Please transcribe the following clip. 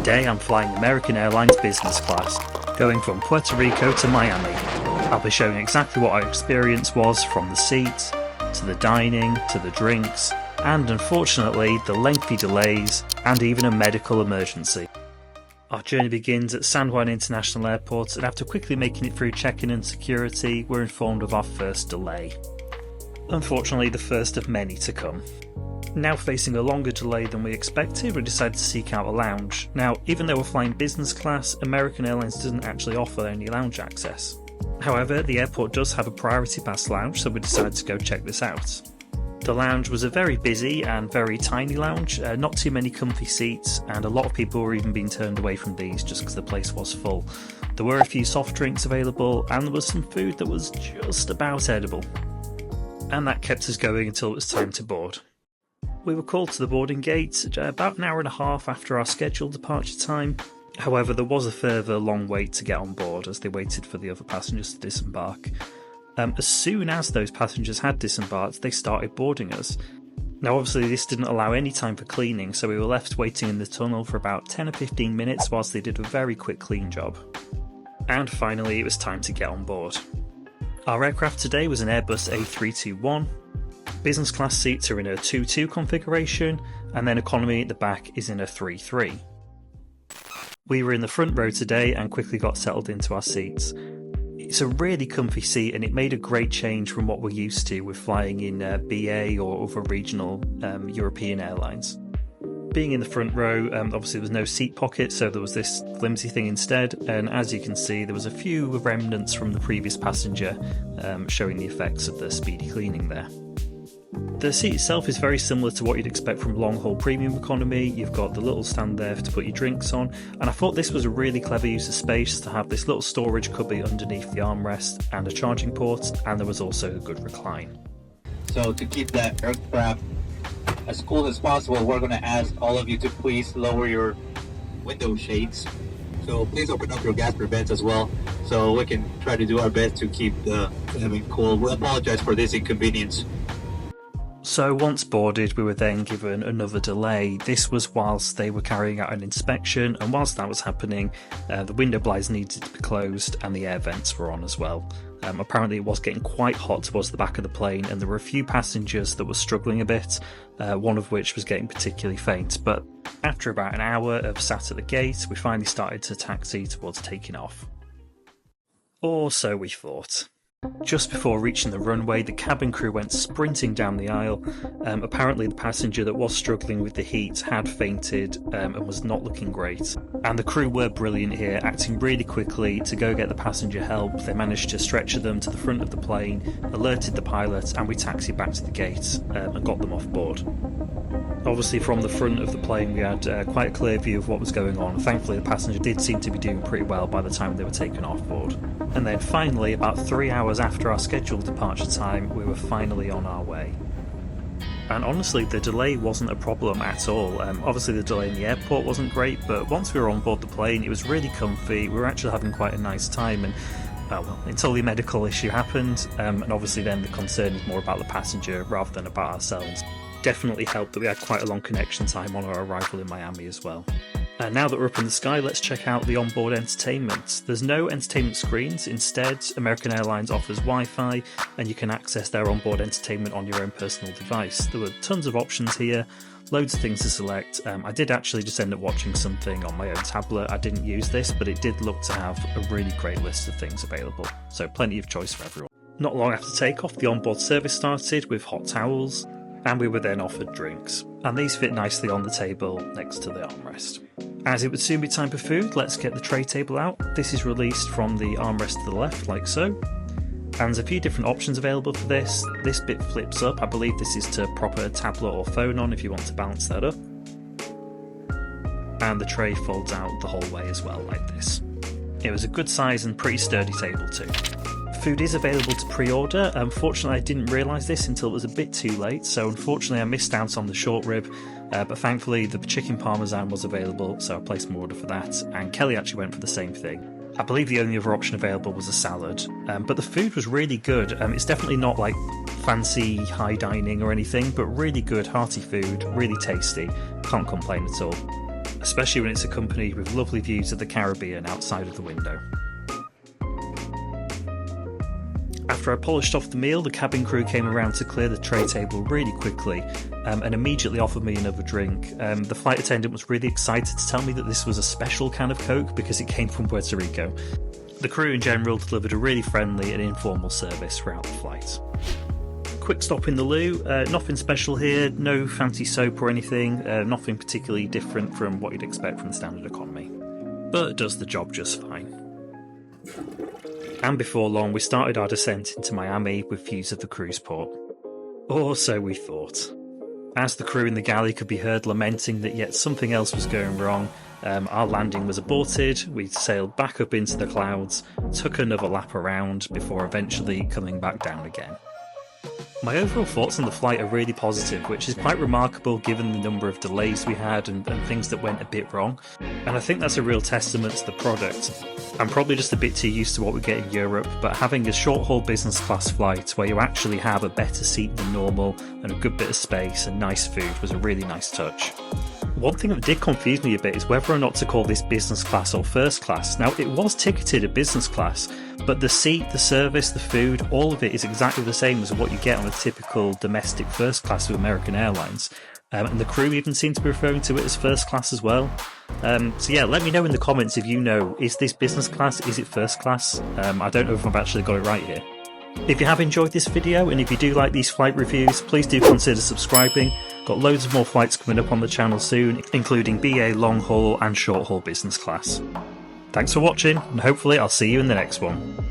Today I'm flying American Airlines business class, going from Puerto Rico to Miami. I'll be showing exactly what our experience was, from the seats, to the dining, to the drinks, and unfortunately the lengthy delays, and even a medical emergency. Our journey begins at San Juan International Airport, and after quickly making it through check-in and security, we're informed of our first delay. Unfortunately, the first of many to come. Now facing a longer delay than we expected, we decided to seek out a lounge. Now, even though we're flying business class, American Airlines doesn't actually offer any lounge access. However, the airport does have a priority pass lounge, so we decided to go check this out. The lounge was a very busy and very tiny lounge, not too many comfy seats, and a lot of people were even being turned away from these just because the place was full. There were a few soft drinks available, and there was some food that was just about edible. And that kept us going until it was time to board. We were called to the boarding gate about an hour and a half after our scheduled departure time. However, there was a further long wait to get on board as they waited for the other passengers to disembark. As soon as those passengers had disembarked, they started boarding us. Now obviously this didn't allow any time for cleaning, so we were left waiting in the tunnel for about 10 or 15 minutes whilst they did a very quick clean job. And finally it was time to get on board. Our aircraft today was an Airbus A321. Business class seats are in a 2-2 configuration, and then economy at the back is in a 3-3. We were in the front row today and quickly got settled into our seats. It's a really comfy seat, and it made a great change from what we're used to with flying in BA or other regional European airlines. Being in the front row, obviously there was no seat pocket, so there was this flimsy thing instead, and as you can see there was a few remnants from the previous passenger showing the effects of the speedy cleaning there. The seat itself is very similar to what you'd expect from long-haul premium economy. You've got the little stand there to put your drinks on, and I thought this was a really clever use of space to have this little storage cubby underneath the armrest and a charging port, and there was also a good recline. So to keep that aircraft as cool as possible, we're going to ask all of you to please lower your window shades. So please open up your gas vents as well, so we can try to do our best to keep the cabin cool. We apologize for this inconvenience. So once boarded, we were then given another delay. This was whilst they were carrying out an inspection, and whilst that was happening, the window blinds needed to be closed and the air vents were on as well. Apparently it was getting quite hot towards the back of the plane, and there were a few passengers that were struggling a bit, one of which was getting particularly faint. But after about an hour of sat at the gate, we finally started to taxi towards taking off. Or so we thought. Just before reaching the runway, the cabin crew went sprinting down the aisle. Apparently the passenger that was struggling with the heat had fainted and was not looking great. And the crew were brilliant here, acting really quickly to go get the passenger help. They managed to stretcher them to the front of the plane, alerted the pilot, and we taxied back to the gate and got them off board. Obviously from the front of the plane we had quite a clear view of what was going on. Thankfully the passenger did seem to be doing pretty well by the time they were taken off board. And then finally, about 3 hours after our scheduled departure time, we were finally on our way. And honestly, the delay wasn't a problem at all. Obviously the delay in the airport wasn't great, but once we were on board the plane it was really comfy. We were actually having quite a nice time, and well, until the medical issue happened, and obviously then the concern is more about the passenger rather than about ourselves. Definitely helped that we had quite a long connection time on our arrival in Miami as well. And now that we're up in the sky, let's check out the onboard entertainment. There's no entertainment screens. Instead, American Airlines offers Wi-Fi, and you can access their onboard entertainment on your own personal device. There were tons of options here, loads of things to select. I did actually just end up watching something on my own tablet. I didn't use this, but it did look to have a really great list of things available, so plenty of choice for everyone. Not long after takeoff, the onboard service started with hot towels, and we were then offered drinks, and these fit nicely on the table next to the armrest. As it would soon be time for food, let's get the tray table out. This is released from the armrest to the left, like so. And there's a few different options available for this. This bit flips up. I believe this is to prop a tablet or phone on if you want to balance that up. And the tray folds out the whole way as well, like this. It was a good size and pretty sturdy table too. Food is available to pre-order. Unfortunately I didn't realise this until it was a bit too late, so unfortunately I missed out on the short rib, but thankfully the chicken parmesan was available, so I placed my order for that, and Kelly actually went for the same thing. I believe the only other option available was a salad, but the food was really good. It's definitely not like fancy high dining or anything, but really good hearty food, really tasty, can't complain at all. especially when it's accompanied with lovely views of the Caribbean outside of the window. After I polished off the meal, the cabin crew came around to clear the tray table really quickly and immediately offered me another drink. The flight attendant was really excited to tell me that this was a special can of Coke because it came from Puerto Rico. The crew in general delivered a really friendly and informal service throughout the flight. Quick stop in the loo, nothing special here, no fancy soap or anything, nothing particularly different from what you'd expect from standard economy. But it does the job just fine. And before long, we started our descent into Miami with views of the cruise port. Or so we thought. As the crew in the galley could be heard lamenting that yet something else was going wrong, our landing was aborted, we sailed back up into the clouds, took another lap around before eventually coming back down again. My overall thoughts on the flight are really positive, which is quite remarkable given the number of delays we had and things that went a bit wrong, and I think that's a real testament to the product. I'm probably just a bit too used to what we get in Europe, but having a short-haul business class flight where you actually have a better seat than normal and a good bit of space and nice food was a really nice touch. One thing that did confuse me a bit is whether or not to call this business class or first class. Now, it was ticketed a business class, but the seat, the service, the food, all of it is exactly the same as what you get on a typical domestic first class with American Airlines. And the crew even seem to be referring to it as first class as well. So yeah, let me know in the comments if you know, is this business class, is it first class? I don't know if I've actually got it right here. If you have enjoyed this video, and if you do like these flight reviews, please do consider subscribing. Got loads of more flights coming up on the channel soon, including BA long haul and short haul business class. Thanks for watching, and hopefully I'll see you in the next one.